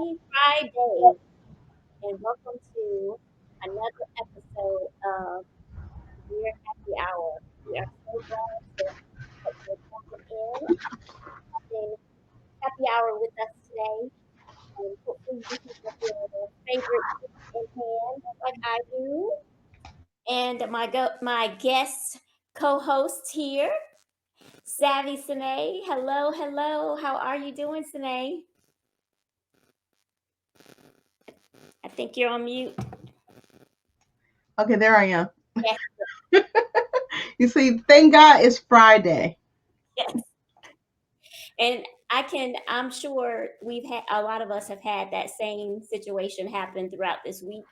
Happy Friday, and welcome to another episode of Dear Happy Hour. We are so glad that you're jumping in, having happy hour with us today, and hopefully you can get your favorite drink in hand, just like I do. And my guest co-host here, Savvy Sanah. Hello, hello. How are you doing, Sanah? I think you're on mute. Okay, there I am. Yes, You see, thank God it's Friday. yes. And I'm sure we've had a lot of us have had that same situation happen throughout this week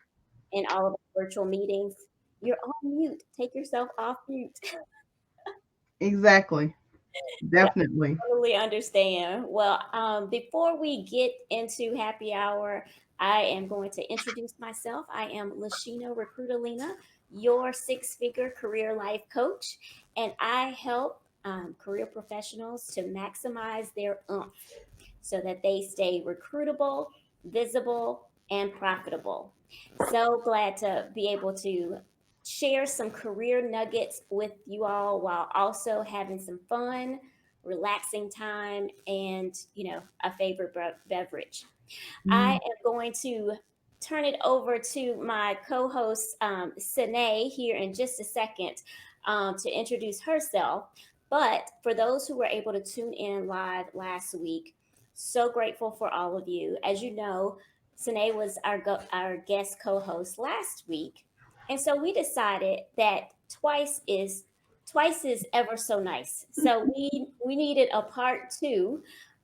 in all of the virtual meetings. You're on mute. Take yourself off mute. Exactly. Yeah, Definitely. totally understand. Well, before we get into happy hour, I am going to introduce myself. I am LaShena Recruitalina, your six-figure career life coach, and I help career professionals to maximize their so that they stay recruitable, visible, and profitable. So glad to be able to share some career nuggets with you all while also having some fun, relaxing time, and a favorite beverage. I Mm. am going to turn it over to my co-host Sine here in just a second to introduce herself. But for those who were able to tune in live last week, so grateful for all of you. As you know, Sine was our guest co-host last week, and so we decided that twice is ever so nice. So we needed a part two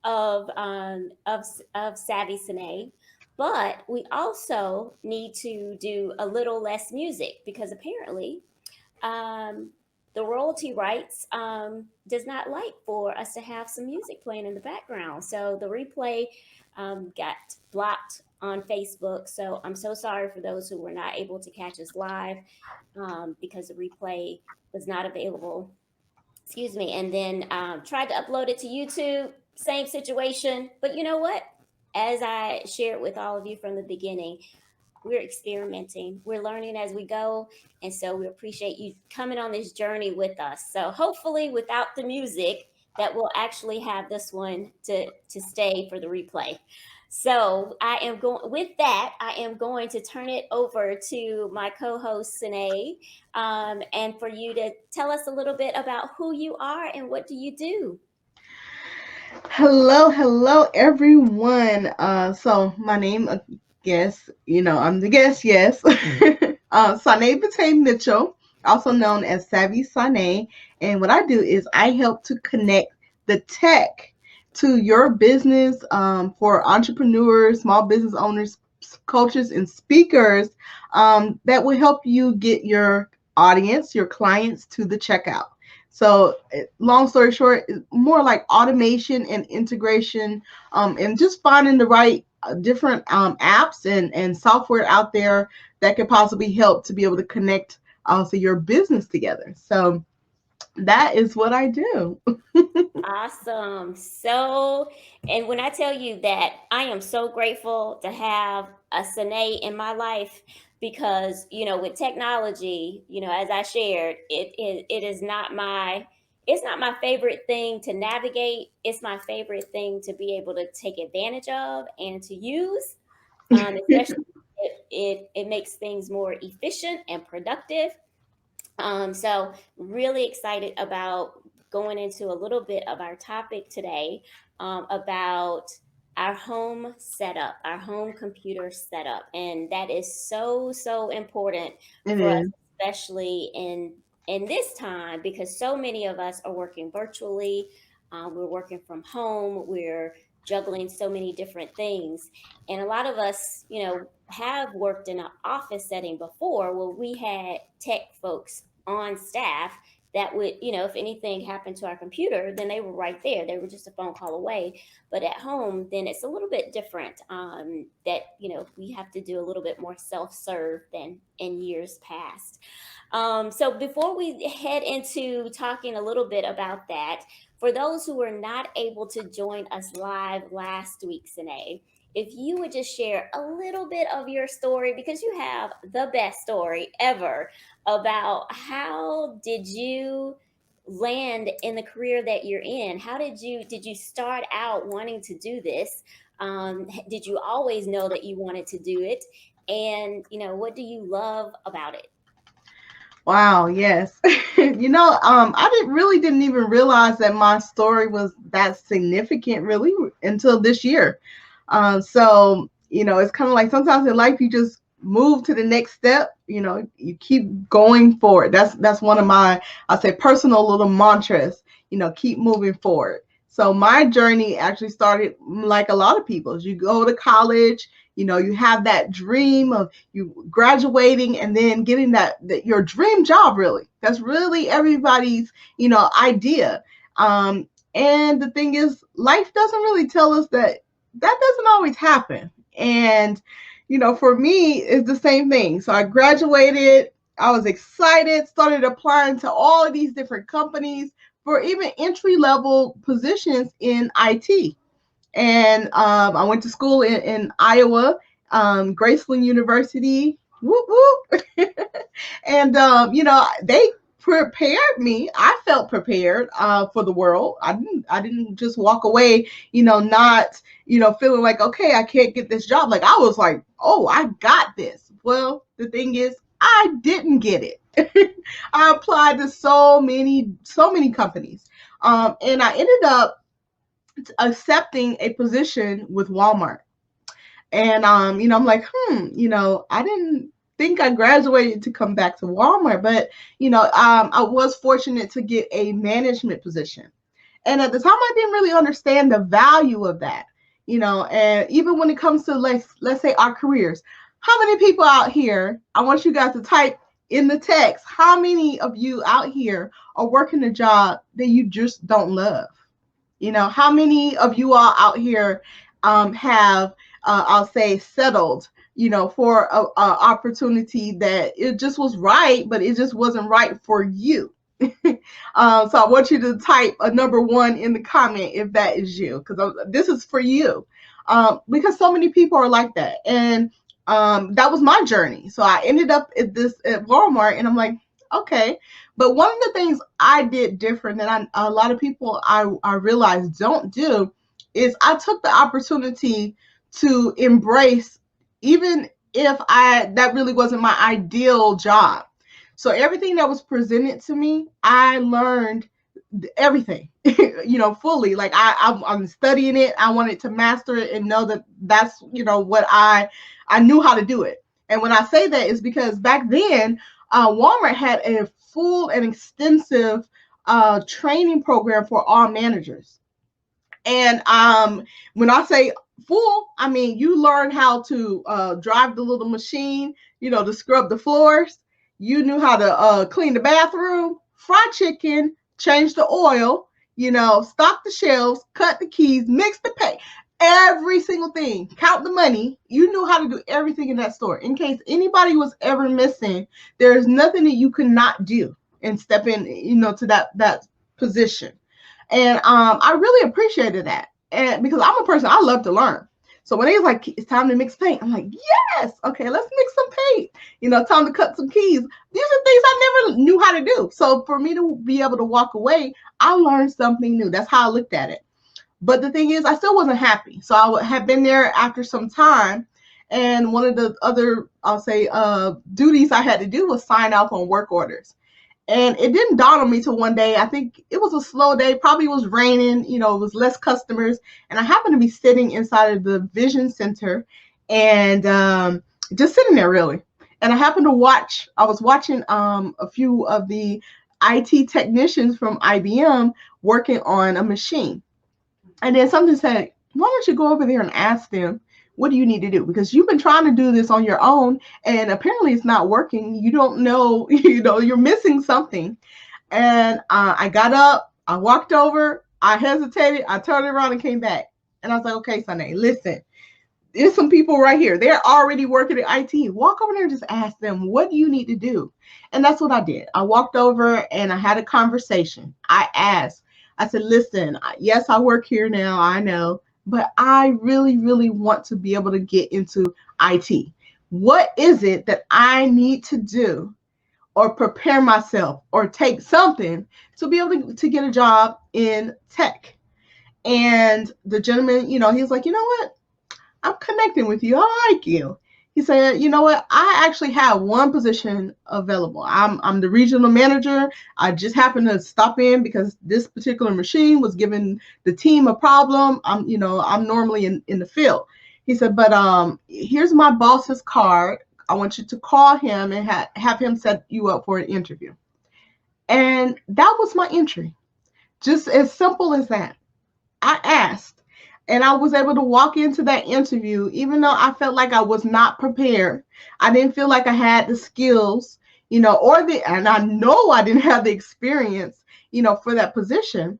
of Savvy Sine, but we also need to do a little less music because apparently um, the royalty rights does not like for us to have some music playing in the background. So the replay got blocked on Facebook. So I'm so sorry for those who were not able to catch us live because the replay was not available. Excuse me. And then tried to upload it to YouTube. Same situation. But you know what? As I shared with all of you from the beginning, we're experimenting, we're learning as we go, and so we appreciate you coming on this journey with us. So hopefully without the music that we'll actually have this one to stay for the replay. So I am going with that. I am going to turn it over to my co-host Sine, and for you to tell us a little bit about who you are and what do you do. Hello, hello, everyone. So my name, guess, I'm the guest, yes. Sane Bate Mitchell, also known as Savvy Sanah. And what I do is I help to connect the tech to your business for entrepreneurs, small business owners, coaches, and speakers that will help you get your audience, your clients to the checkout. So, long story short, it's more like automation and integration, and just finding the right different apps and software out there that could possibly help to be able to connect also your business together. So that is what I do. Awesome. So, and when I tell you that I am so grateful to have a Sine in my life because, with technology, as I shared, it is not it's not my favorite thing to navigate. It's my favorite thing to be able to take advantage of and to use, especially it makes things more efficient and productive. So really excited about going into a little bit of our topic today about our home setup, our home computer setup, and that is so important It for us, is. especially in this time because so many of us are working virtually. We're working from home. We're juggling so many different things, and a lot of us, have worked in an office setting before where we had tech folks on staff that would, if anything happened to our computer, then they were right there. They were just a phone call away. But at home, then it's a little bit different. That we have to do a little bit more self-serve than in years past. So before we head into talking a little bit about that, for those who were not able to join us live last week, Sine, if you would just share a little bit of your story, because you have the best story ever about how did you land in the career that you're in. How did you start out wanting to do this? Did you always know that you wanted to do it? And what do you love about it? Wow, yes. I didn't even realize that my story was that significant really until this year. So, it's kind of like sometimes in life you just move to the next step, you keep going forward. That's one of my, I'll say, personal little mantras, keep moving forward. So my journey actually started like a lot of people's. You go to college, you have that dream of you graduating and then getting that your dream job. Really, that's really everybody's idea. Um and the thing is, life doesn't really tell us that that doesn't always happen. And for me, it's the same thing. So I graduated, I was excited, started applying to all of these different companies for even entry level positions in IT. And I went to school in Iowa, Graceland University. Whoop whoop. And they prepared me. I felt prepared for the world. I didn't just walk away, not feeling like, okay, I can't get this job. Like I was like, oh, I got this. Well, the thing is, I didn't get it. I applied to so many companies, and I ended up accepting a position with Walmart. And I'm like, I didn't think I graduated to come back to Walmart, but I was fortunate to get a management position. And at the time, I didn't really understand the value of that. And even when it comes to let's say our careers, how many people out here? I want you guys to type in the text. How many of you out here are working a job that you just don't love? How many of you all out here have, I'll say, settled, for a opportunity that it just was right, but it just wasn't right for you? So I want you to type a number one in the comment if that is you, because this is for you. Because so many people are like that, and that was my journey. So I ended up at Walmart, and I'm like, okay. But one of the things I did different than a lot of people I realized don't do is I took the opportunity to embrace, even if that really wasn't my ideal job. So everything that was presented to me, I learned everything, fully. Like I'm studying it. I wanted to master it and know that that's, what I knew how to do it. And when I say that is because back then, Walmart had a full and extensive training program for all managers. And when I say full, I mean you learn how to drive the little machine, to scrub the floors. You knew how to clean the bathroom, fry chicken, change the oil, stock the shelves, cut the keys, mix the pay, every single thing, count the money. You knew how to do everything in that store. In case anybody was ever missing, there's nothing that you could not do and step in, to that position. And I really appreciated that. And because I'm a person, I love to learn. So when they was like, it's time to mix paint, I'm like, yes, okay, let's mix some paint. Time to cut some keys. These are things I never knew how to do. So for me to be able to walk away, I learned something new. That's how I looked at it. But the thing is, I still wasn't happy. So I had been there after some time. And one of the other, I'll say, duties I had to do was sign off on work orders. And it didn't dawn on me till one day. I think it was a slow day. Probably was raining. It was less customers. And I happened to be sitting inside of the vision center and just sitting there really. And I happened to I was watching a few of the IT technicians from IBM working on a machine. And then something said, why don't you go over there and ask them, what do you need to do? Because you've been trying to do this on your own and apparently it's not working. You don't know, you're missing something. And I got up, I walked over, I hesitated, I turned around and came back. And I was like, okay, Sunday, listen, there's some people right here. They're already working at IT. Walk over there and just ask them, what do you need to do? And that's what I did. I walked over and I had a conversation. I asked, I said, listen, yes, I work here now. I know. but I really, really want to be able to get into IT. What is it that I need to do or prepare myself or take something to be able to get a job in tech? And the gentleman, he was like, you know what? I'm connecting with you. I like you. He said, you know what? I actually have one position available. I'm the regional manager. I just happened to stop in because this particular machine was giving the team a problem. I'm normally in the field. He said, but here's my boss's card. I want you to call him and have him set you up for an interview. And that was my entry. Just as simple as that. I asked, and I was able to walk into that interview, even though I felt like I was not prepared. I didn't feel like I had the skills, and I know I didn't have the experience, for that position.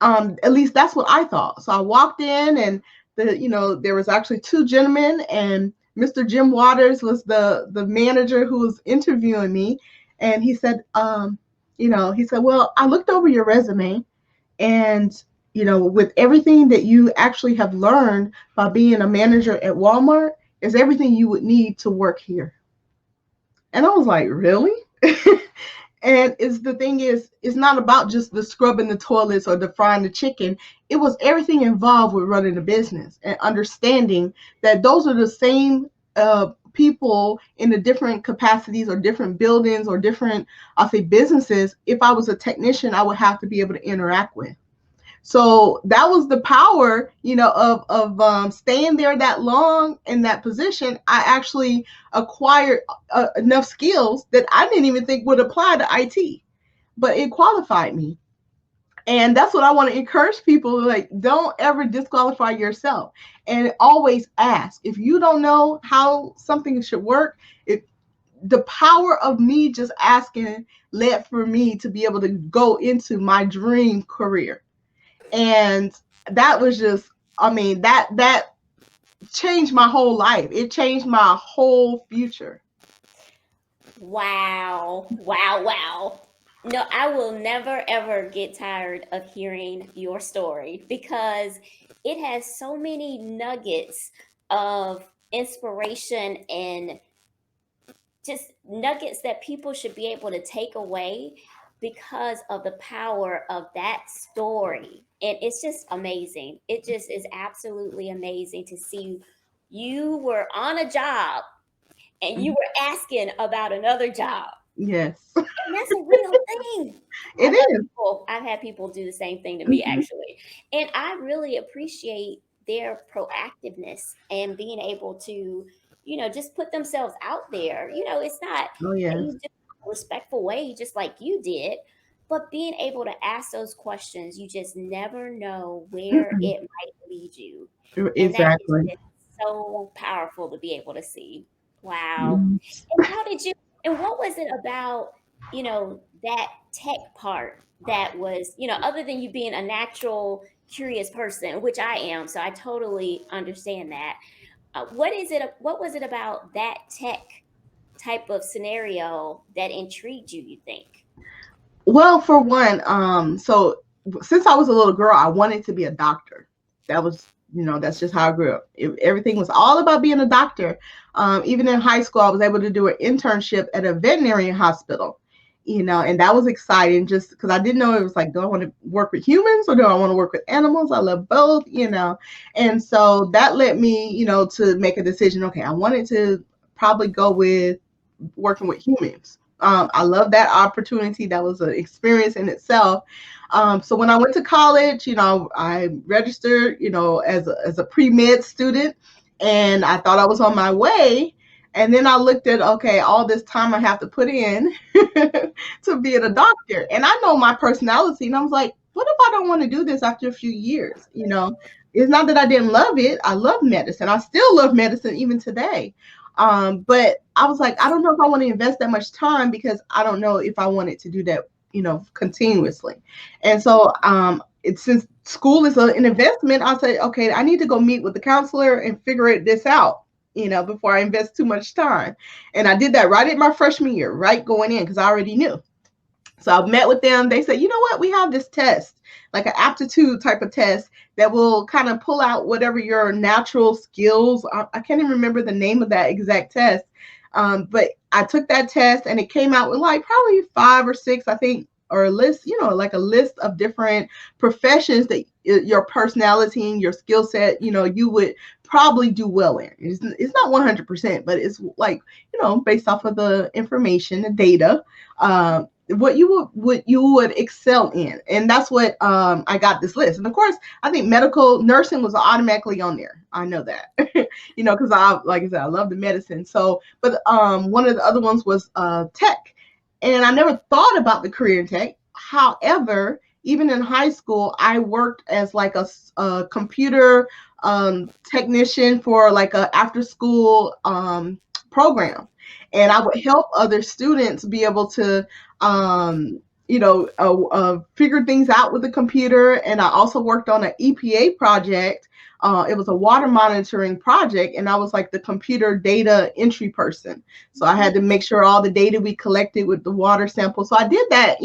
At least that's what I thought. So I walked in, and there was actually two gentlemen, and Mr. Jim Waters was the manager who was interviewing me, and he said, well, I looked over your resume, and with everything that you actually have learned by being a manager at Walmart is everything you would need to work here. And I was like, really? And the thing is, it's not about just the scrubbing the toilets or the frying the chicken. It was everything involved with running a business and understanding that those are the same people in the different capacities or different buildings or different, I'll say, businesses. If I was a technician, I would have to be able to interact with. So that was the power, of staying there that long in that position. I actually acquired enough skills that I didn't even think would apply to IT, but it qualified me. And that's what I want to encourage people. Like, don't ever disqualify yourself, and always ask. If you don't know how something should work, the power of me just asking led for me to be able to go into my dream career. And that was just, that changed my whole life. It changed my whole future. Wow. Wow. Wow. No, I will never ever get tired of hearing your story because it has so many nuggets of inspiration and just nuggets that people should be able to take away because of the power of that story. And it's just amazing. It just is absolutely amazing to see you were on a job and you were asking about another job. Yes, And that's a real thing. it is. I've had people do the same thing to me Mm-hmm. actually. And I really appreciate their proactiveness and being able to, just put themselves out there. It's not Oh, that yes. you just a respectful way, just like you did, but being able to ask those questions, you just never know where Mm-mm. it might lead you. And that is Exactly. just so powerful to be able to see. Wow. Mhm. And how did you and what was it about, that tech part that was, other than you being a natural curious person, which I am, so I totally understand that. What was it about that tech type of scenario that intrigued you, you think? Well, for one, so since I was a little girl, I wanted to be a doctor. That was, that's just how I grew up. Everything was all about being a doctor. Even in high school, I was able to do an internship at a veterinary hospital, and that was exciting just because I didn't know it was like, do I want to work with humans or do I want to work with animals? I love both. And so that led me, to make a decision. Okay, I wanted to probably go with working with humans. I love that opportunity. That was an experience in itself. So when I went to college, I registered, as a pre-med student, and I thought I was on my way. And then I looked at, okay, all this time I have to put in to being a doctor. And I know my personality, and I was like, what if I don't want to do this after a few years? It's not that I didn't love it. I love medicine. I still love medicine even today. But I was like, I don't know if I want to invest that much time because I don't know if I wanted to do that, continuously. And so, since school is an investment, I said, okay, I need to go meet with the counselor and figure this out, before I invest too much time. And I did that right at my freshman year, right going in, because I already knew. So I met with them. They said, you know what? We have this test, like an aptitude type of test that will kind of pull out whatever your natural skills. I can't even remember the name of that exact test. But I took that test and it came out with like probably 5 or 6, I think, or a list, like a list of different professions that your personality and your skill set, you would probably do well in. It's not 100%, but it's like, based off of the information, the data, what you would excel in, and that's what I got this list. And of course, I think medical nursing was automatically on there. I know that, because I, like I said, I love the medicine. So, but one of the other ones was tech, and I never thought about the career in tech. However, even in high school, I worked as like a computer technician for like a after school program, and I would help other students be able to figure things out with the computer. And I also worked on an EPA project. It was a water monitoring project, and I was like the computer data entry person. So I had to make sure all the data we collected with the water sample. So I did that,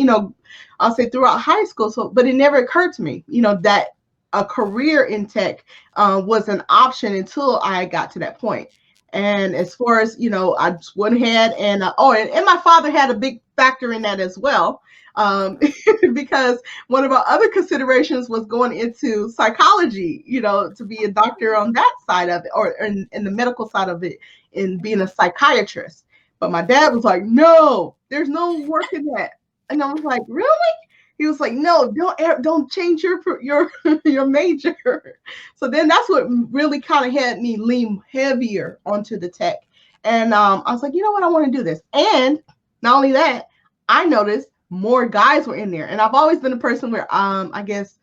I'll say throughout high school. So, but it never occurred to me, that a career in tech was an option until I got to that point. And as far as, I just went ahead and, and my father had a big factor in that as well. Because one of our other considerations was going into psychology, to be a doctor on that side of it, or in the medical side of it, in being a psychiatrist. But my dad was like, no, there's no work in that. And I was like, really? He was like, no, don't change your your major. So then that's what really kind of had me lean heavier onto the tech. And I was like, you know what, I want to do this. And not only that, I noticed more guys were in there. And I've always been a person where I guess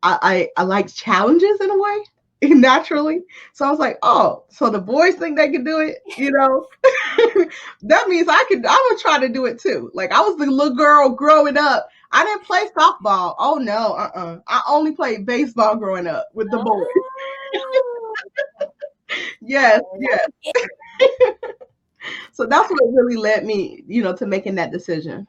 I like challenges in a way, naturally. So I was like, oh, so the boys think they can do it. That means I would try to do it too. Like, I was the little girl growing up. I didn't play softball. Oh no, I only played baseball growing up with the boys. Oh, Yes, yes. yeah. So that's what really led me, to making that decision.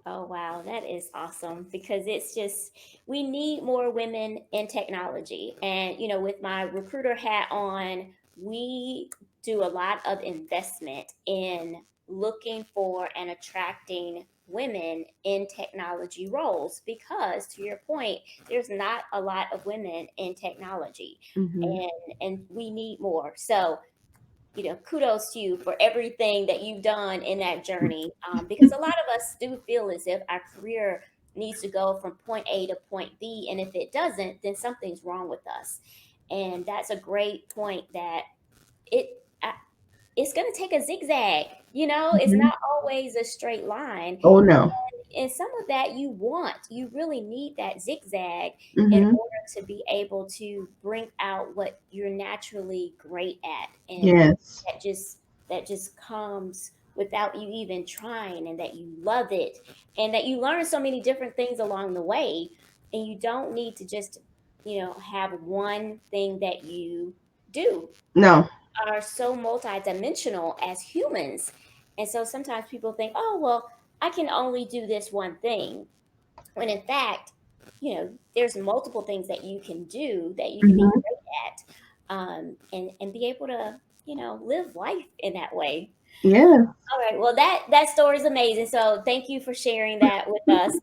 Oh, wow. That is awesome because it's just, we need more women in technology. And, with my recruiter hat on, we do a lot of investment in looking for and attracting women in technology roles because, to your point, there's not a lot of women in technology, Hmm. and we need more. So, kudos to you for everything that you've done in that journey. Because a lot of us do feel as if our career needs to go from point A to point B. And if it doesn't, then something's wrong with us. And that's a great point that it, I- it's going to take a zigzag. It's Hmm. not always a straight line. Oh no. And some of that you really need that zigzag in Hmm. order to be able to bring out what you're naturally great at, and Yes. that just that just comes without you even trying, and that you love it, and that you learn so many different things along the way, and you don't need to just have one thing that you do. No. Are so multidimensional as humans. And so sometimes people think, oh, well, I can only do this one thing. When in fact, there's multiple things that you can do that you can be Hmm. great at, and be able to, live life in that way. Yeah. All right. Well, that story is amazing. So thank you for sharing that with us.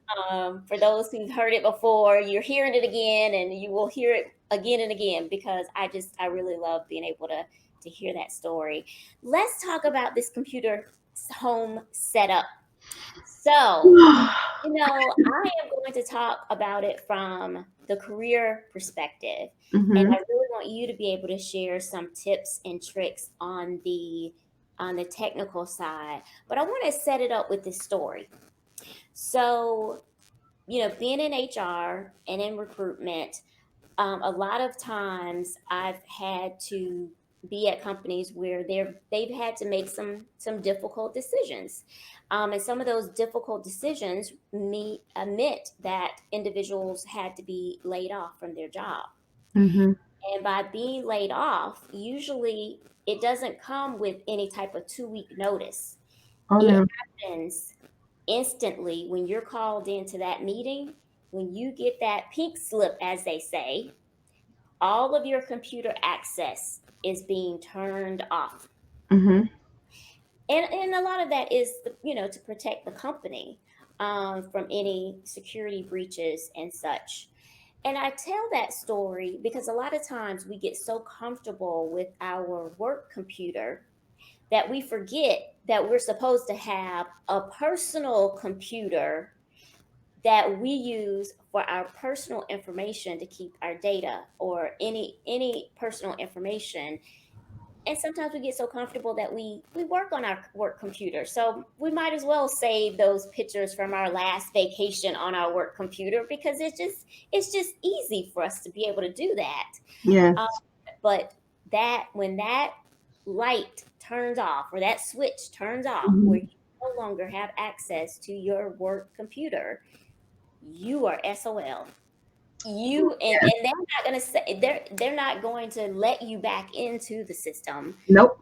For those who've heard it before, you're hearing it again, and you will hear it again and again because I really love being able to hear that story. Let's talk about this computer home setup. So, I am going to talk about it from the career perspective. And Hmm. I really want you to be able to share some tips and tricks on the technical side. But I want to set it up with this story. So, being in HR and in recruitment, a lot of times I've had to be at companies where they've had to make some difficult decisions, and some of those difficult decisions meant that individuals had to be laid off from their job. Hmm. And by being laid off, usually it doesn't come with any type of 2-week notice. Oh It no. happens instantly when you're called into that meeting, when you get that pink slip, as they say, all of your computer access is being turned off. Mhm. And a lot of that is, to protect the company from any security breaches and such. And I tell that story because a lot of times we get so comfortable with our work computer that we forget that we're supposed to have a personal computer that we use for our personal information, to keep our data or any personal information. And sometimes we get so comfortable that we work on our work computer, so we might as well save those pictures from our last vacation on our work computer, because it's just easy for us to be able to do that. um, Yes. but that when that light turns off, or that switch turns off, where Mhm. you no longer have access to your work computer, you are SOL. And they're not going to say, they're not going to let you back into the system Nope.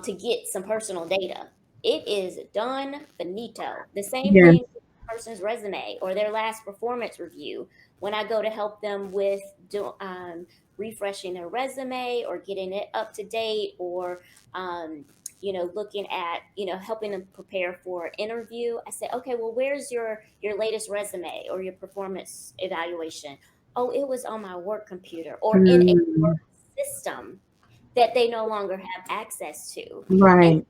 to get some personal data. It is done finito. The same Yes. thing with a person's resume or their last performance review. When I go to help them with refreshing their resume or getting it up to date, or looking at, helping them prepare for an interview, I say, okay, well, where's your latest resume or your performance evaluation? Oh, it was on my work computer or in a Mm. work system that they no longer have access to. And, Right.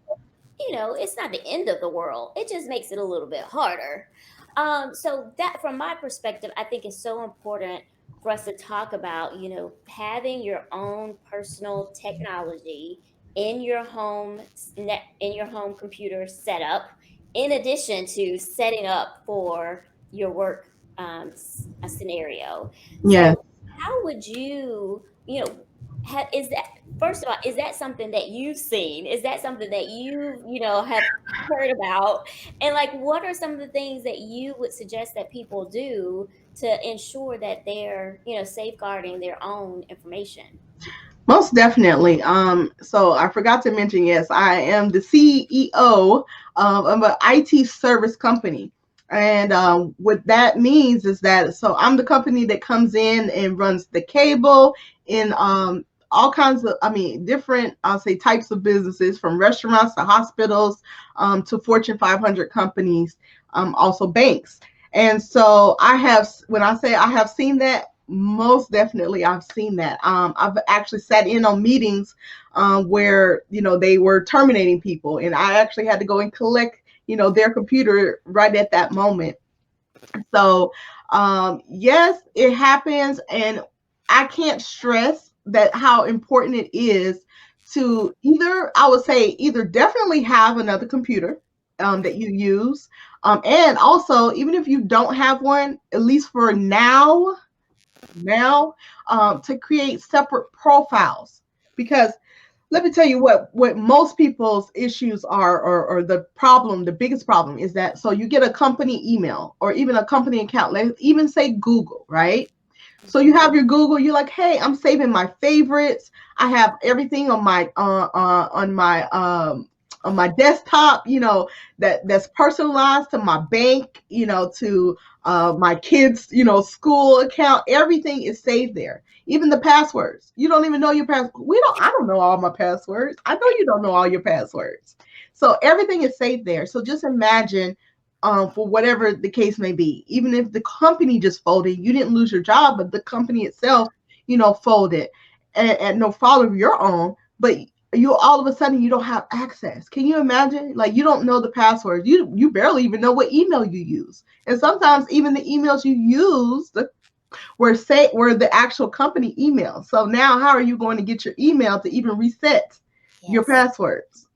it's not the end of the world. It just makes it a little bit harder. So that, from my perspective, I think is so important for us to talk about, having your own personal technology in your home in your home computer setup, in addition to setting up for your work a scenario. Yes. So how would is that, first of all, is that something that you've seen? Is that something that have heard about? And like, what are some of the things that you would suggest that people do to ensure that they're, safeguarding their own information? Most definitely. So I forgot to mention, yes, I am the CEO of an IT service company. And what that means is that, so I'm the company that comes in and runs the cable in all kinds of, I mean, different, I'll say, types of businesses, from restaurants to hospitals, to Fortune 500 companies, also banks. And so I have, when I say I have seen that, most definitely I've seen that. I've actually sat in on meetings where, they were terminating people, and I actually had to go and collect, their computer right at that moment. So, yes, it happens, and I can't stress that how important it is to either, I would say, either definitely have another computer that you use, and also, even if you don't have one, at least for now, to create separate profiles. Because let me tell you what most people's issues are, or the problem, the biggest problem is that, so you get a company email or even a company account, let's even say Google, right? So you Hmm. have your Google. You're like, hey, I'm saving my favorites. I have everything on my desktop. That's personalized to my bank. To my kids. School account. Everything is saved there. Even the passwords. You don't even know your password. We don't. I don't know all my passwords. I know you don't know all your passwords. So everything is saved there. So just imagine, for whatever the case may be. Even if the company just folded, you didn't lose your job, but the company itself, folded at no fault of your own. But you, all of a sudden, you don't have access. Can you imagine? Like, you don't know the passwords. You barely even know what email you use. And sometimes even the emails you used were the actual company email. So now how are you going to get your email to even reset your Yes. passwords?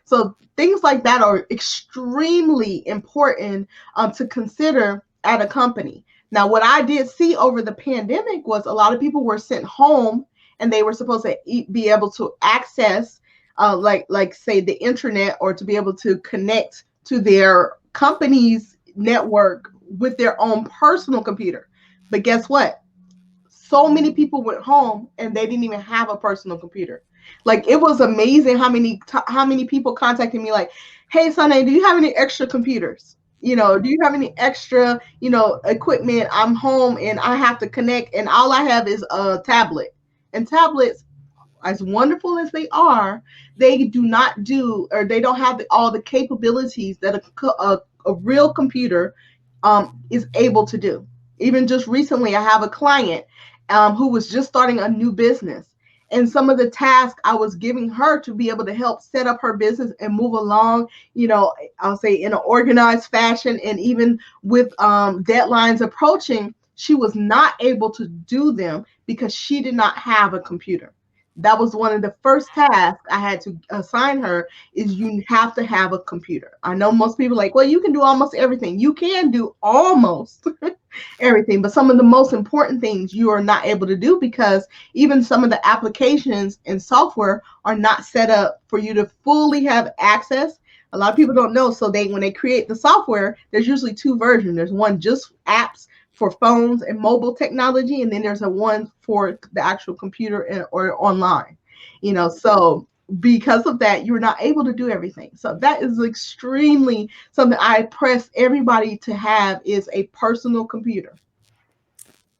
So things like that are extremely important to consider at a company. Now, what I did see over the pandemic was a lot of people were sent home, and they were supposed to be able to access, like say, the internet, or to be able to connect to their company's network with their own personal computer. But guess what? So many people went home and they didn't even have a personal computer. Like, it was amazing how many people contacted me like, "Hey, Sunday, do you have any extra computers?" Do you have any extra, equipment? I'm home and I have to connect, and all I have is a tablet. And tablets, as wonderful as they are, they do not do, or they don't have all the capabilities that a real computer is able to do. Even just recently, I have a client who was just starting a new business. And some of the tasks I was giving her to be able to help set up her business and move along, I'll say in an organized fashion, and even with deadlines approaching, she was not able to do them because she did not have a computer. That was one of the first tasks I had to assign her, is you have to have a computer. I know most people are like, well, you can do almost everything. You can do almost everything, but some of the most important things you are not able to do, because even some of the applications and software are not set up for you to fully have access. A lot of people don't know, so they, when they create the software, there's usually two versions. There's one just apps for phones and mobile technology, and then there's a one for the actual computer or online. So because of that, you're not able to do everything. So that is extremely something I press everybody to have, is a personal computer.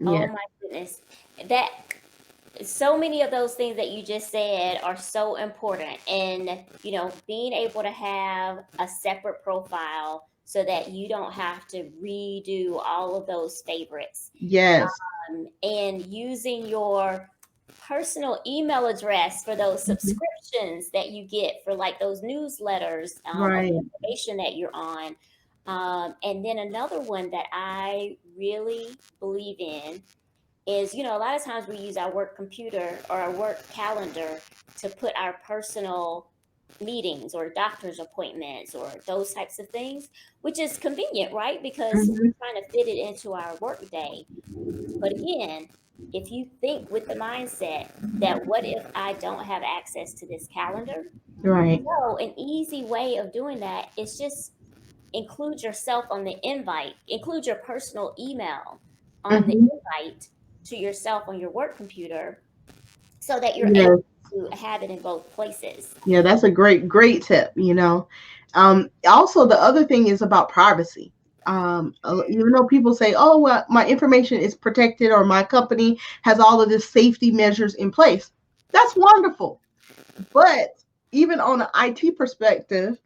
Oh Yeah. my goodness. That so many of those things that you just said are so important. And, being able to have a separate profile so that you don't have to redo all of those favorites, Yes. and using your personal email address for those Mhm. subscriptions that you get for like those newsletters of Right. information that you're on. And then another one that I really believe in is, a lot of times we use our work computer or our work calendar to put our personal meetings or doctor's appointments or those types of things, which is convenient, right? Because Mhm. we're trying to fit it into our work day. But again, if you think with the mindset that what if I don't have access to this calendar? Right. So, an easy way of doing that is just include yourself on the invite, include your personal email on the Mhm. invite to yourself on your work computer so that you're able Yes. to have it in both places. Yeah, that's a great tip. Also, the other thing is about privacy. Even though people say, oh, well, my information is protected, or my company has all of this safety measures in place, that's wonderful. But even on an IT perspective,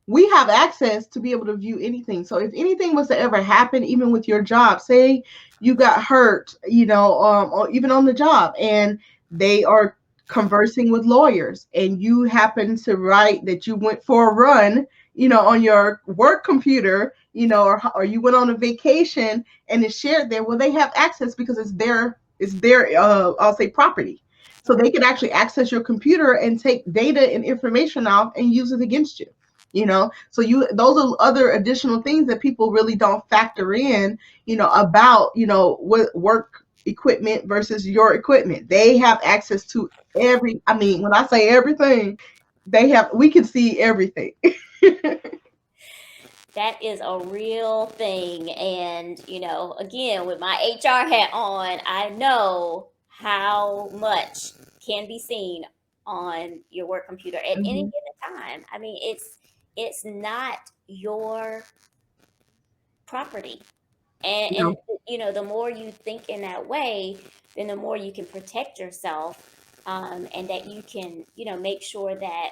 we have access to be able to view anything. So if anything was to ever happen, even with your job, say you got hurt, or even on the job, and they are conversing with lawyers, and you happen to write that you went for a run, on your work computer, or you went on a vacation, and it's shared there. Well, they have access because it's their I'll say property. So they can actually access your computer and take data and information off and use it against you. So those are other additional things that people really don't factor in, about, what work equipment versus your equipment. They have access to I mean, when I say everything, we can see everything. That is a real thing. And, again, with my HR hat on, I know how much can be seen on your work computer at any Mhm. given time. I mean, it's not your property. And No. the more you think in that way, then the more you can protect yourself, and that you can, make sure that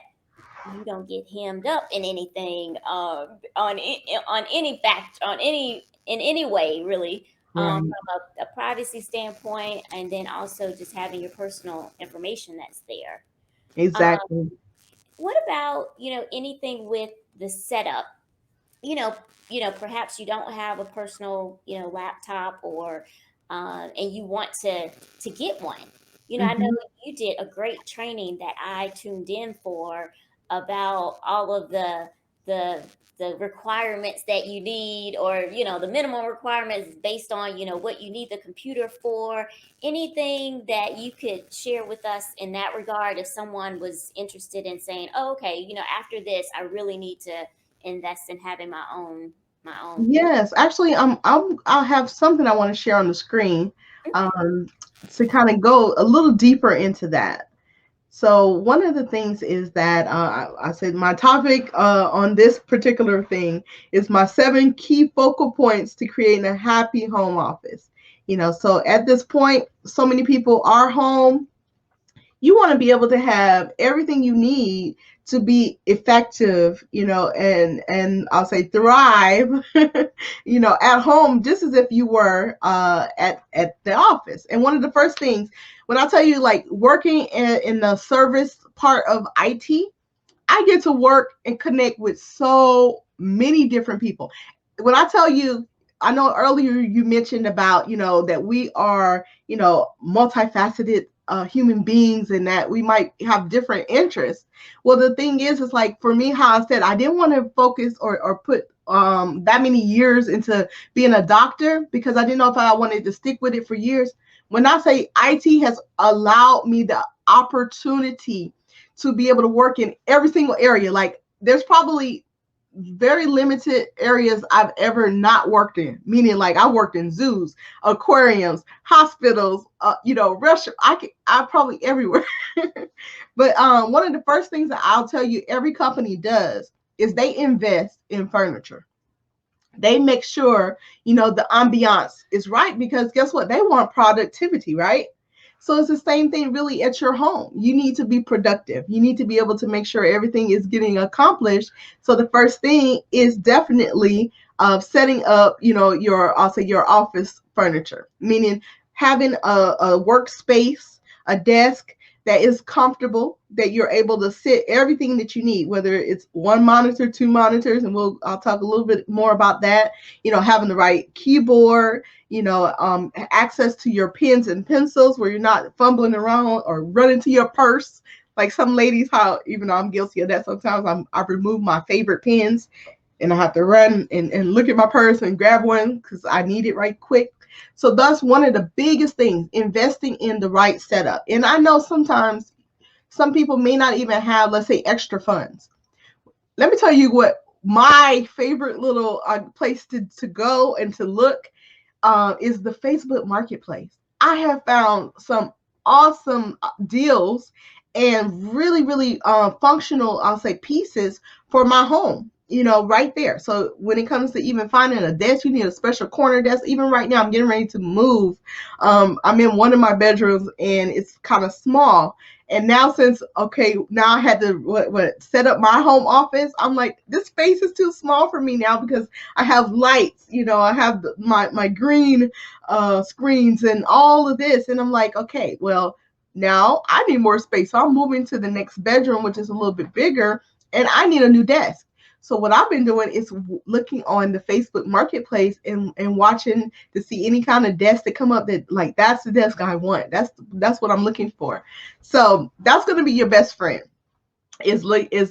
you don't get hemmed up in anything, on any fact, on any in any way, really, Right. from a privacy standpoint, and then also just having your personal information that's there. Um, Exactly. what about anything with the setup? you know, perhaps you don't have a personal, laptop, or and you want to get one. I know Mhm. you did a great training that I tuned in for about all of the the requirements that you need, or the minimum requirements based on what you need the computer for. Anything that you could share with us in that regard, if someone was interested in saying, oh, okay, after this I really need to invest in having my own thing. Yes, actually, I'll have something I want to share on the screen, Okay. um, to kind of go a little deeper into that. So one of the things is that I said my topic on this particular thing is my 7 key focal points to creating a happy home office. So at this point, so many people are home. You want to be able to have everything you need to be effective, and I'll say thrive, at home, just as if you were at the office. And one of the first things when I tell you, like working in the service part of IT, I get to work and connect with so many different people. When I tell you, I know earlier you mentioned about, that we are, multifaceted human beings and that we might have different interests. Well, the thing is like for me, how I said, I didn't want to focus or put that many years into being a doctor because I didn't know if I wanted to stick with it for years. When I say IT has allowed me the opportunity to be able to work in every single area. Like there's probably very limited areas I've ever not worked in. Meaning, like I worked in zoos, aquariums, hospitals, restaurants. I probably everywhere. But one of the first things that I'll tell you, every company does is they invest in furniture. They make sure the ambiance is right because guess what, they want productivity, right? So it's the same thing really at your home. You need to be productive. You need to be able to make sure everything is getting accomplished. So the first thing is definitely setting up your, I'll say, your office furniture, meaning having a workspace, a desk that is comfortable, that you're able to sit everything that you need, whether it's one monitor, 2 monitors, and I'll talk a little bit more about that. Having the right keyboard, access to your pens and pencils where you're not fumbling around or running to your purse. Like some ladies, how even though I'm guilty of that sometimes, I remove my favorite pens and I have to run and look at my purse and grab one because I need it right quick. So that's one of the biggest things, investing in the right setup. And I know sometimes some people may not even have, let's say, extra funds. Let me tell you what my favorite little place to go and to look is the Facebook Marketplace. I have found some awesome deals and really, really functional, I'll say, pieces for my home. Right there. So when it comes to even finding a desk, you need a special corner desk. Even right now, I'm getting ready to move. I'm in one of my bedrooms and it's kind of small. And now since, okay, now I had to set up my home office, I'm like, this space is too small for me now because I have lights, I have my green screens and all of this. And I'm like, okay, well, now I need more space. So I'm moving to the next bedroom, which is a little bit bigger, and I need a new desk. So what I've been doing is looking on the Facebook Marketplace and watching to see any kind of desk that come up that like that's the desk I want. That's what I'm looking for. So that's going to be your best friend is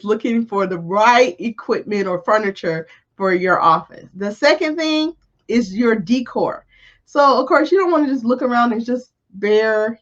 looking for the right equipment or furniture for your office. The second thing is your decor. So of course you don't want to just look around and just bare,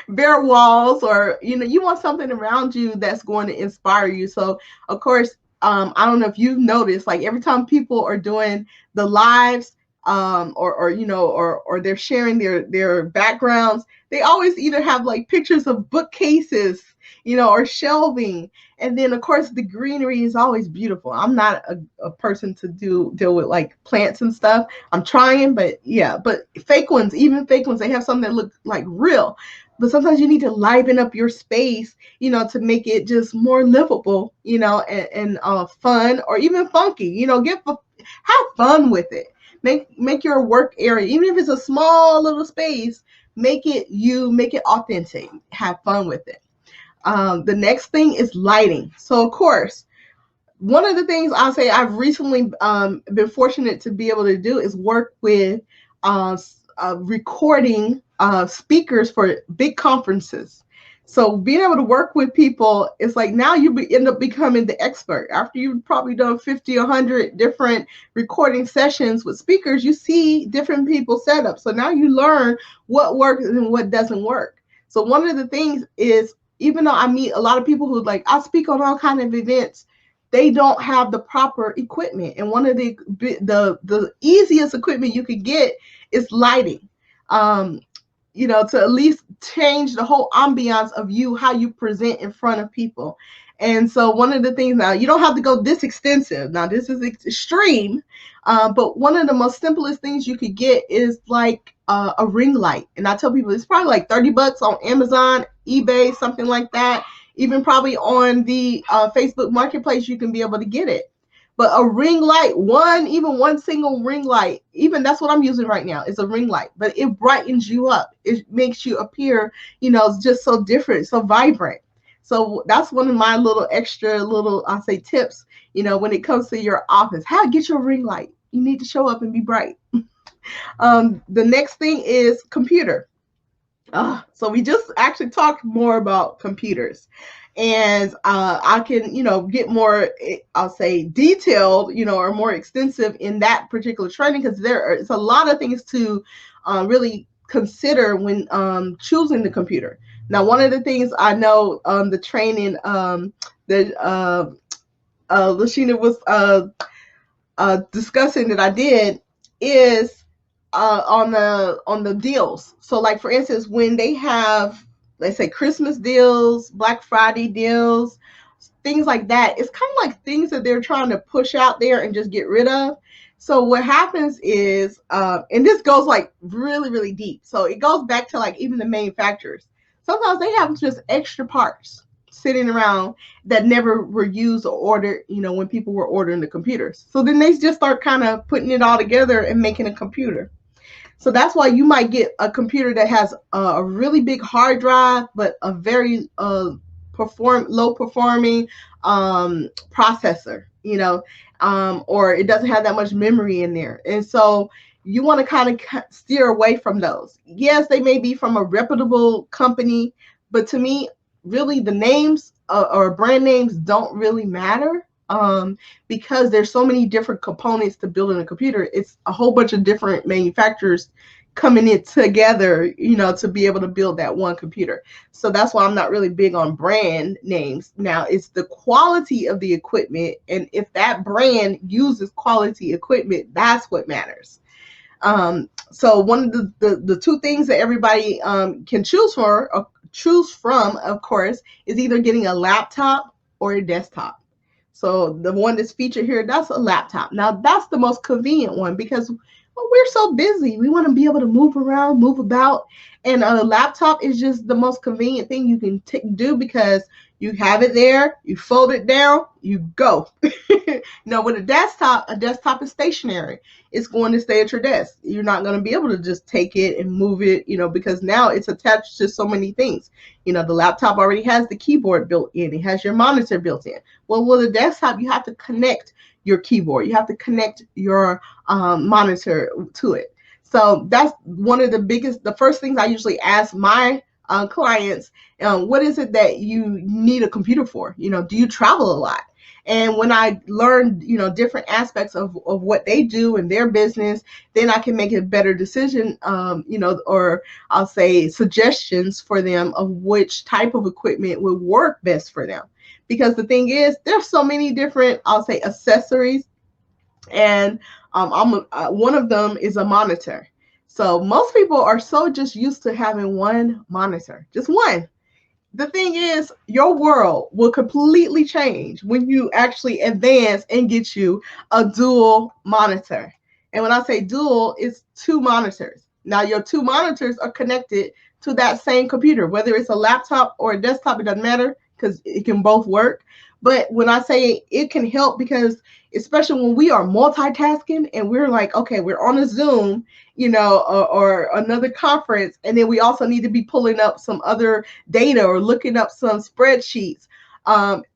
bare walls, or you want something around you that's going to inspire you. So of course, I don't know if you've noticed, like every time people are doing the lives, or they're sharing their backgrounds, they always either have like pictures of bookcases, or shelving. And then of course the greenery is always beautiful. I'm not a person to deal with like plants and stuff. I'm trying, but yeah, but even fake ones, they have something that look like real. But sometimes you need to liven up your space, to make it just more livable, and fun or even funky. Have fun with it. Make your work area, even if it's a small little space, make it authentic. Have fun with it. The next thing is lighting. So, of course, one of the things I'll say I've recently been fortunate to be able to do is work with recording speakers for big conferences. So being able to work with people, it's like now end up becoming the expert. After you've probably done 50, 100 different recording sessions with speakers, you see different people's setups. So now you learn what works and what doesn't work. So one of the things is, even though I meet a lot of people who like, I speak on all kinds of events, they don't have the proper equipment. And one of the easiest equipment you could get is lighting. to at least change the whole ambiance of you, how you present in front of people. And so one of the things, now you don't have to go this extensive. Now this is extreme, but one of the most simplest things you could get is like a ring light. And I tell people it's probably like $30 on Amazon, eBay, something like that. Even probably on the Facebook Marketplace, you can be able to get it. But a ring light, even one single ring light, even that's what I'm using right now, is a ring light. But it brightens you up. It makes you appear, just so different, so vibrant. So that's one of my little extra little, I say, tips, when it comes to your office. How to get your ring light. You need to show up and be bright. The next thing is computer. So we just actually talked more about computers, and I can, get more, I'll say, detailed, or more extensive in that particular training, because there's a lot of things to really consider when choosing the computer. Now, one of the things I know, the training that LaShena was discussing that I did is on the deals. So, like for instance, when they have, let's say, Christmas deals, Black Friday deals, things like that, it's kind of like things that they're trying to push out there and just get rid of. So what happens is, and this goes like really, really deep. So it goes back to like even the manufacturers. Sometimes they have just extra parts sitting around that never were used or ordered, when people were ordering the computers. So then they just start kind of putting it all together and making a computer. So that's why you might get a computer that has a really big hard drive, but a very low performing processor, or it doesn't have that much memory in there. And so you want to kind of steer away from those. Yes, they may be from a reputable company, but to me, really the names or brand names don't really matter, because there's so many different components to building a computer. It's a whole bunch of different manufacturers coming in together, to be able to build that one computer. So that's why I'm not really big on brand names. Now, it's the quality of the equipment, and if that brand uses quality equipment, that's what matters. So one of the two things that everybody can choose from, of course, is either getting a laptop or a desktop. So the one that's featured here, that's a laptop. Now that's the most convenient one, because we're so busy. We want to be able to move around, move about. And a laptop is just the most convenient thing you can do, because you have it there, you fold it down, you go. With a desktop is stationary. It's going to stay at your desk. You're not going to be able to just take it and move it, because now it's attached to so many things. The laptop already has the keyboard built in. It has your monitor built in. Well, with a desktop, you have to connect your keyboard. You have to connect your monitor to it. So that's one of the first things I usually ask my clients. What is it that you need a computer for? Do you travel a lot? And when I learn, different aspects of what they do in their business, then I can make a better decision, or I'll say suggestions for them of which type of equipment would work best for them. Because the thing is, there's so many different, I'll say, accessories, and one of them is a monitor. So most people are so just used to having one monitor, just one. The thing is, your world will completely change when you actually advance and get you a dual monitor. And when I say dual, it's two monitors. Now, your two monitors are connected to that same computer, whether it's a laptop or a desktop, it doesn't matter, because it can both work. But when I say it can help, because especially when we are multitasking and we're like, okay, we're on a Zoom, or another conference, and then we also need to be pulling up some other data or looking up some spreadsheets.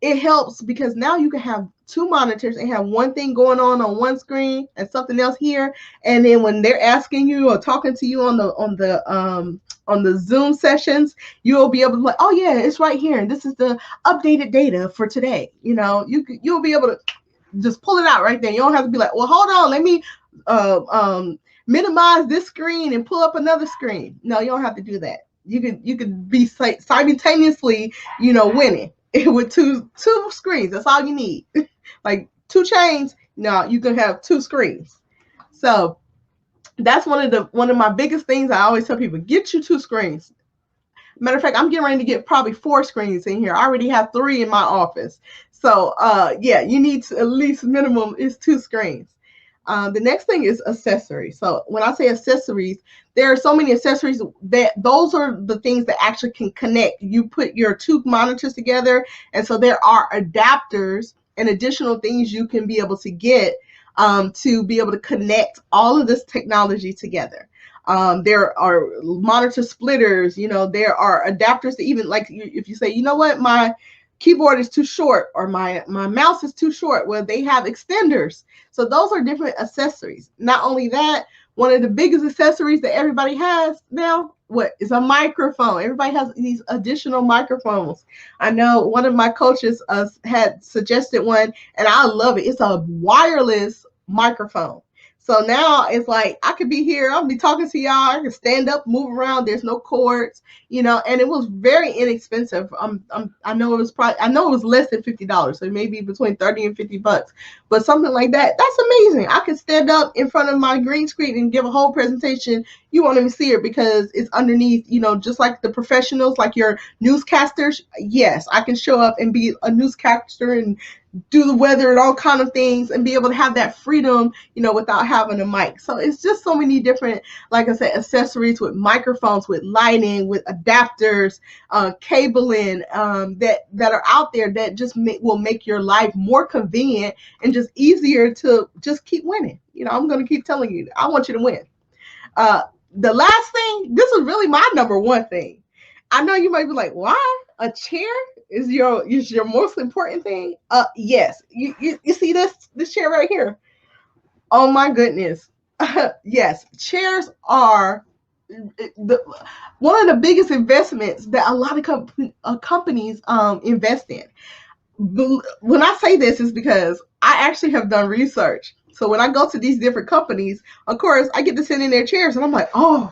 It helps, because now you can have two monitors and have one thing going on one screen and something else here. And then when they're asking you or talking to you on the Zoom sessions, you'll be able to, like, oh yeah, it's right here, and this is the updated data for today. You'll be able to just pull it out right there. You don't have to be like, well, hold on, let me minimize this screen and pull up another screen. No, you don't have to do that. You could be simultaneously, winning with two screens. That's all you need. Like 2 chains. No, you can have 2 screens. So That's one of my biggest things I always tell people: get you two screens. Matter of fact, I'm getting ready to get probably 4 screens in here. I already have 3 in my office. So yeah, you need to at least minimum is 2 screens. The next thing is accessories. So when I say accessories, there are so many accessories that those are the things that actually can connect. You put your 2 monitors together, and so there are adapters and additional things you can be able to get to be able to connect all of this technology together. There are monitor splitters, there are adapters to even like if you say, you know what, my keyboard is too short or my mouse is too short. Well, they have extenders. So those are different accessories. Not only that, one of the biggest accessories that everybody has now, what is a microphone. Everybody has these additional microphones. I know one of my coaches had suggested one, and I love it. It's a wireless microphone. So now it's like I could be here, I'll be talking to y'all, I can stand up, move around, there's no cords, and it was very inexpensive. I know it was less than $50, so maybe between 30 and $50, but something like that. That's amazing. I could stand up in front of my green screen and give a whole presentation. You won't even see it because it's underneath, just like the professionals, like your newscasters. Yes, I can show up and be a newscaster and do the weather and all kind of things and be able to have that freedom, without having a mic. So it's just so many different, like I said, accessories with microphones, with lighting, with adapters, cabling, that are out there that just will make your life more convenient and just easier to just keep winning. I'm going to keep telling you, I want you to win. Uh, the last thing, this is really my number one thing. I know you might be like, why? A chair is your most important thing? Yes. You see this chair right here? Oh my goodness. Yes, chairs are the one of the biggest investments that a lot of companies invest in. When I say this is because I actually have done research. So when I go to these different companies, of course, I get to sit in their chairs and I'm like, oh,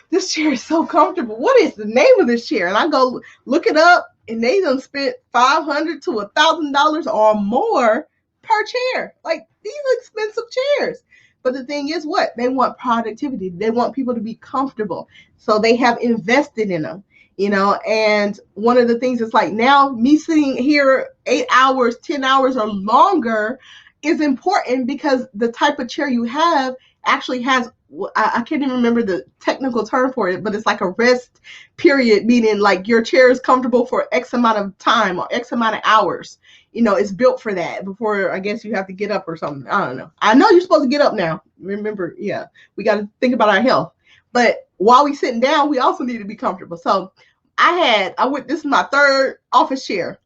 this chair is so comfortable. What is the name of this chair? And I go look it up, and they done spent $500 to $1,000 or more per chair. Like, these are expensive chairs. But the thing is, what? They want productivity. They want people to be comfortable. So they have invested in them. And one of the things is like now me sitting here 8 hours, 10 hours or longer is important because the type of chair you have actually has, I can't even remember the technical term for it, but it's like a rest period, meaning like your chair is comfortable for X amount of time or X amount of hours. It's built for that before I guess you have to get up or something. I don't know. I know you're supposed to get up now. Remember, yeah, we got to think about our health. But while we sitting down, we also need to be comfortable. So this is my third office chair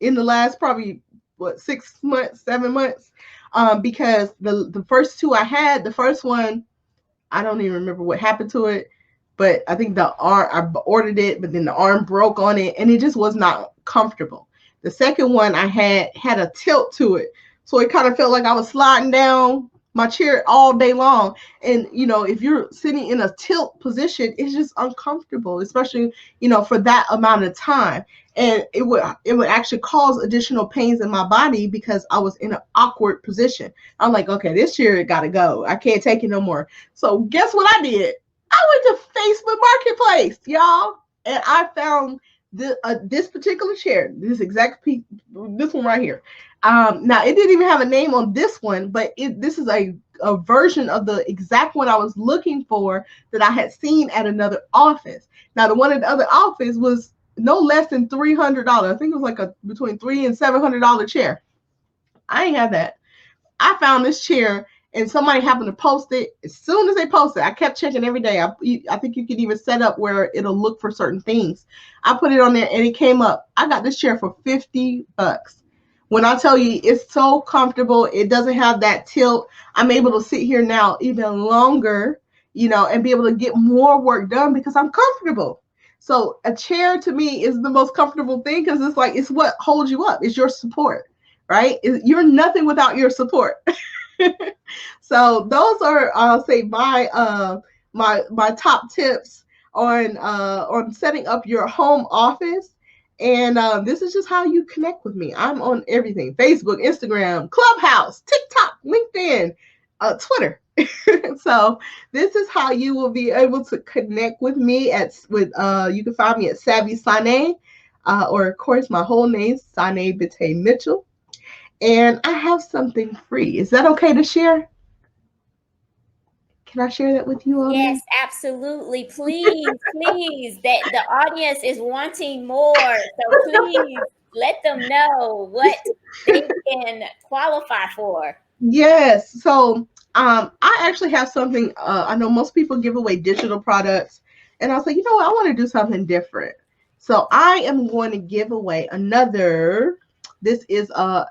in the last probably 6 months, 7 months. Because the first two I had, the first one, I don't even remember what happened to it, but I think the arm, I ordered it, but then the arm broke on it and it just was not comfortable. The second one I had a tilt to it. So it kind of felt like I was sliding down my chair all day long. And, if you're sitting in a tilt position, it's just uncomfortable, especially, for that amount of time. And it would actually cause additional pains in my body because I was in an awkward position. I'm like, okay, this chair got to go. I can't take it no more. So guess what I did? I went to Facebook Marketplace, y'all, and I found this particular chair, this one right here. Now it didn't even have a name on this one, but this is a version of the exact one I was looking for that I had seen at another office. Now the one at the other office was no less than $300. I think it was like between $300 and $700 chair. I ain't have that. I found this chair and somebody happened to post it. As soon as they posted, I kept checking every day. I think you can even set up where it'll look for certain things. I put it on there and it came up. I got this chair for $50. When I tell you it's so comfortable, it doesn't have that tilt. I'm able to sit here now even longer, and be able to get more work done because I'm comfortable. So a chair to me is the most comfortable thing because it's what holds you up. It's your support, right? You're nothing without your support. So those are, I'll say, my top tips on setting up your home office. And this is just how you connect with me. I'm on everything: Facebook, Instagram, Clubhouse, TikTok, LinkedIn, Twitter. So this is how you will be able to connect with me you can find me at Savvy Sanah, or of course my whole name, Sanah Bate Mitchell. And I have something free. Is that okay to share? Can I share that with you all Yes, now? absolutely. Please, please. That the audience is wanting more. So please let them know what they can qualify for. Yes. So I actually have something. I know most people give away digital products, and I was like, you know what? I want to do something different. So I am going to give away another. This is I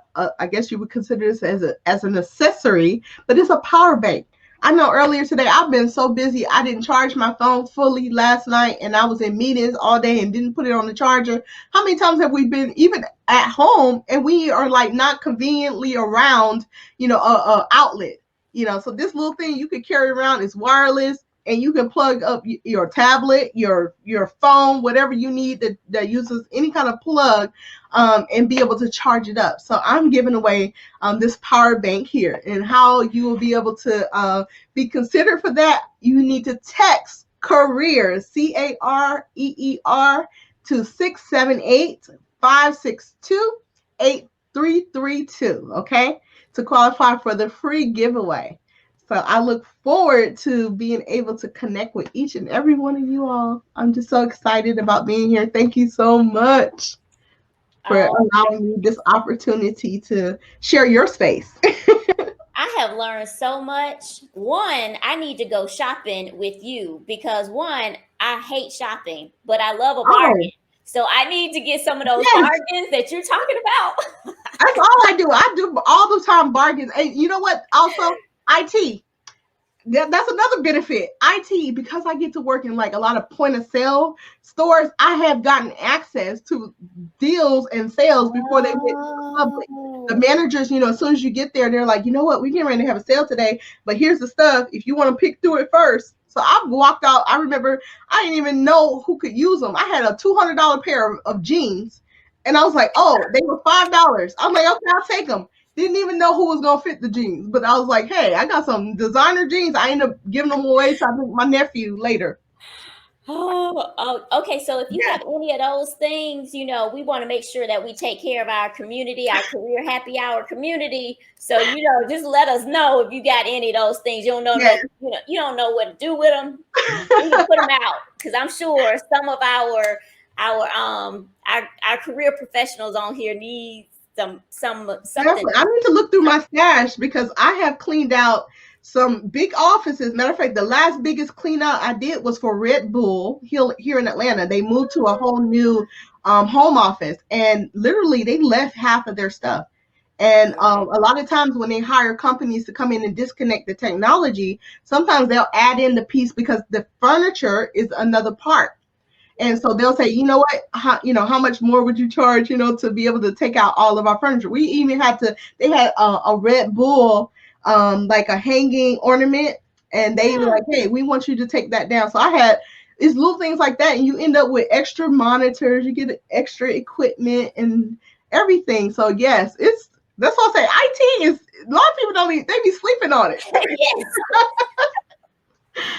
guess you would consider this as an accessory, but it's a power bank. I know earlier today I've been so busy I didn't charge my phone fully last night, and I was in meetings all day and didn't put it on the charger. How many times have we been even at home and we are like not conveniently around, a outlet, so this little thing you could carry around is wireless, and you can plug up your tablet, your phone, whatever you need that uses any kind of plug, and be able to charge it up. So I'm giving away this power bank here, and how you will be able to be considered for that. You need to text career, CAREER, to 678-562-8332, okay, to qualify for the free giveaway. So I look forward to being able to connect with each and every one of you all. I'm just so excited about being here. Thank you so much for Oh, allowing me this opportunity to share your space. I have learned so much. One, I need to go shopping with you because one, I hate shopping, but I love a Oh, bargain. So I need to get some of those yes, bargains that you're talking about. that's all I do. I do all the time bargains. And you know what? Also, IT. That's another benefit. IT, because I get to work in like a lot of point of sale stores, I have gotten access to deals and sales before they went to the public. The Oh. managers, as soon as you get there, they're like, you know what, we're getting ready to have a sale today, but here's the stuff if you want to pick through it first. So I've walked out. I remember I didn't even know who could use them. I had a $200 pair of jeans, and I was like, oh, they were $5. I'm like, okay, I'll take them. Didn't even know who was gonna fit the jeans, but I was like, "Hey, I got some designer jeans." I ended up giving them away to my nephew later. Okay. So if you Yes, have any of those things, we want to make sure that we take care of our community, our career happy hour community. So, just let us know if you got any of those things. You don't know, yes, you don't know what to do with them. We can put them out because I'm sure some of our career professionals on here need something. definitely. I need to look through my stash because I have cleaned out some big offices. Matter of fact, the last biggest clean out I did was for Red Bull here in Atlanta. They moved to a whole new home office, and literally they left half of their stuff. And Right. a lot of times when they hire companies to come in and disconnect the technology, sometimes they'll add in the piece because the furniture is another part. And so they'll say, you know what, how much more would you charge, to be able to take out all of our furniture? We even they had a Red Bull, like a hanging ornament, and they were Yeah. like, hey, we want you to take that down. So I had it's little things like that, and you end up with extra monitors, you get extra equipment and everything. So yes, that's what I say. IT is a lot of people don't even they be sleeping on it. Yes.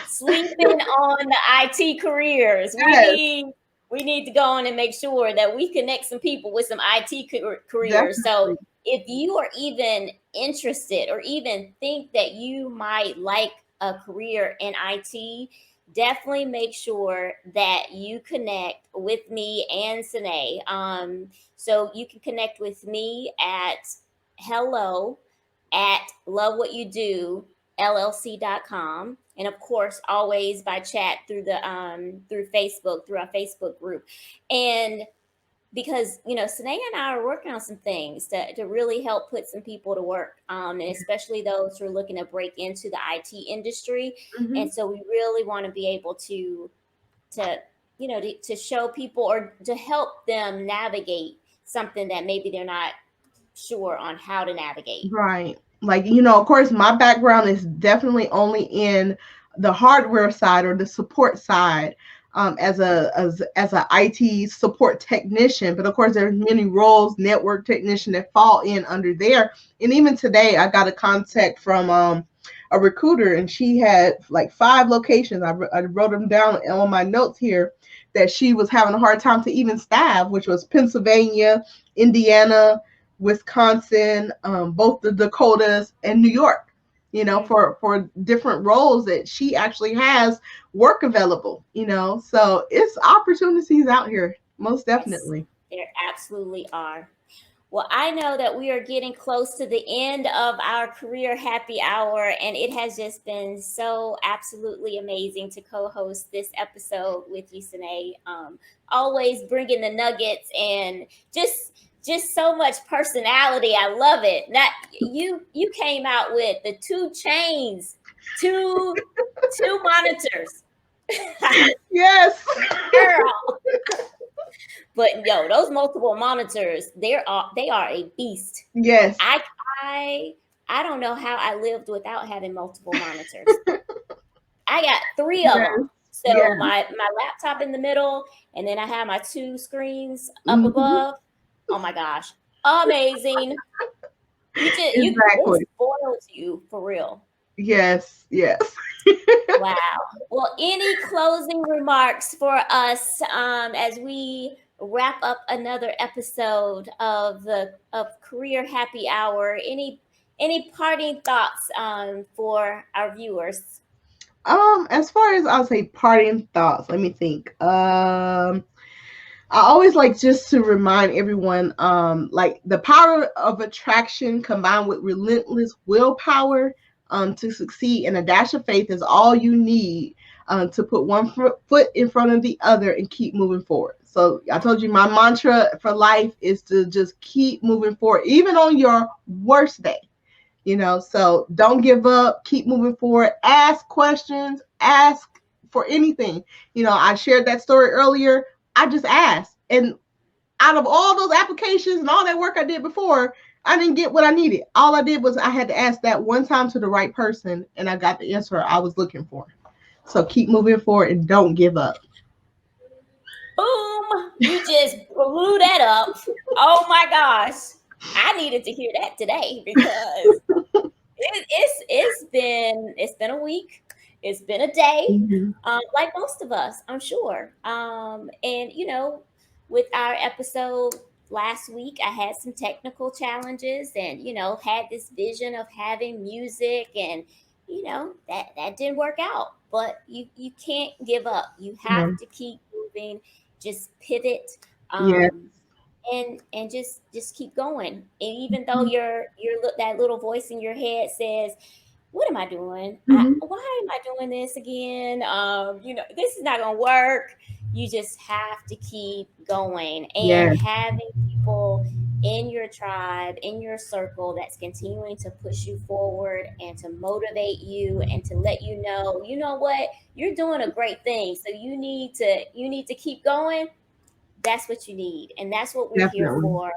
Sleeping on the IT careers. We Yes, need we need to go on and make sure that we connect some people with some IT careers. So definitely. if you are even interested or even think that you might like a career in IT, definitely make sure that you connect with me and Sine. So you can connect with me at hello at lovewhatyoudolllc.com, and of course always by chat through Facebook, through our Facebook group. And because Sine and I are working on some things to really help put some people to work, and especially those who are looking to break into the IT industry. Hmm. And so we really want to be able to to show people or to help them navigate something that maybe they're not sure on how to navigate. Right. Like, of course, my background is definitely only in the hardware side or the support side, as a IT support technician. But of course, there's many roles, network technician, that fall in under there. And even today, I got a contact from a a recruiter, and she had like 5 locations. I wrote them down on my notes here, that she was having a hard time to even staff, which was Pennsylvania, Indiana, Wisconsin, both the Dakotas, and New York. Mhm. For different roles that she actually has work available. So it's opportunities out here, most Yes, definitely. there absolutely are. Well, I know that we are getting close to the end of our career happy hour, and it has just been so absolutely amazing to co-host this episode with you, Sine. Always bringing the nuggets and just so much personality. I love it. That you came out with the 2 chains, two monitors, Yes. girl. But yo, those multiple monitors, they are a beast. Yes. I I I don't know how I lived without having multiple monitors. I got three of Yes. them. Yeah. So my laptop in the middle, and then I have my 2 screens up Hmm. above. Oh my gosh, amazing! It Exactly. spoils you for real. Yes. Yes. Wow. Well, any closing remarks for us as we wrap up another episode of Career Happy Hour? Any parting thoughts for our viewers? As far as I'll say parting thoughts, let me think. I always like just to remind everyone, like the power of attraction combined with relentless willpower, to succeed, and a dash of faith is all you need, to put one foot in front of the other and keep moving forward. So I told you my mantra for life is to just keep moving forward, even on your worst day. So don't give up, keep moving forward, ask questions, ask for anything. I shared that story earlier. I just asked, and out of all those applications and all that work I did before, I didn't get what I needed. All I did was I had to ask that one time to the right person, and I got the answer I was looking for. So keep moving forward and don't give up. Boom! You just blew that up. Oh my gosh. I needed to hear that today because it's been a week. It's been a day, Mhm. like most of us, I'm sure. And with our episode last week, I had some technical challenges, and had this vision of having music, and that didn't work out. But you can't give up. You have Yeah. to keep moving. Just pivot. Yeah. And just keep going. And even though that little voice in your head says, "What am I doing? Mhm. Why am I doing this again? This is not gonna work." You just have to keep going, and Yeah. having people in your tribe, in your circle, that's continuing to push you forward and to motivate you and to let you know what, you're doing a great thing. So you need to keep going. That's what you need. And that's what we're here Definitely. for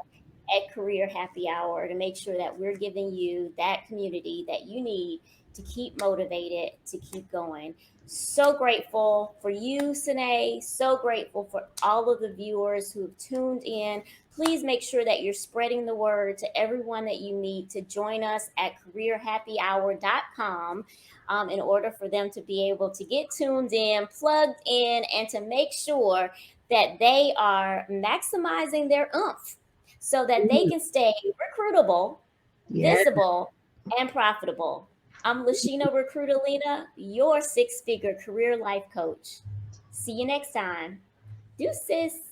at Career Happy Hour, to make sure that we're giving you that community that you need to keep motivated, to keep going. So grateful for you, Sine. So grateful for all of the viewers who've tuned in. Please make sure that you're spreading the word to everyone that you need to join us at careerhappyhour.com, in order for them to be able to get tuned in, plugged in, and to make sure that they are maximizing their oomph so that they Mhm. can stay recruitable, Yeah. visible, and profitable. I'm LaShena Recruitalina, your 6-figure career life coach. See you next time. Deuces.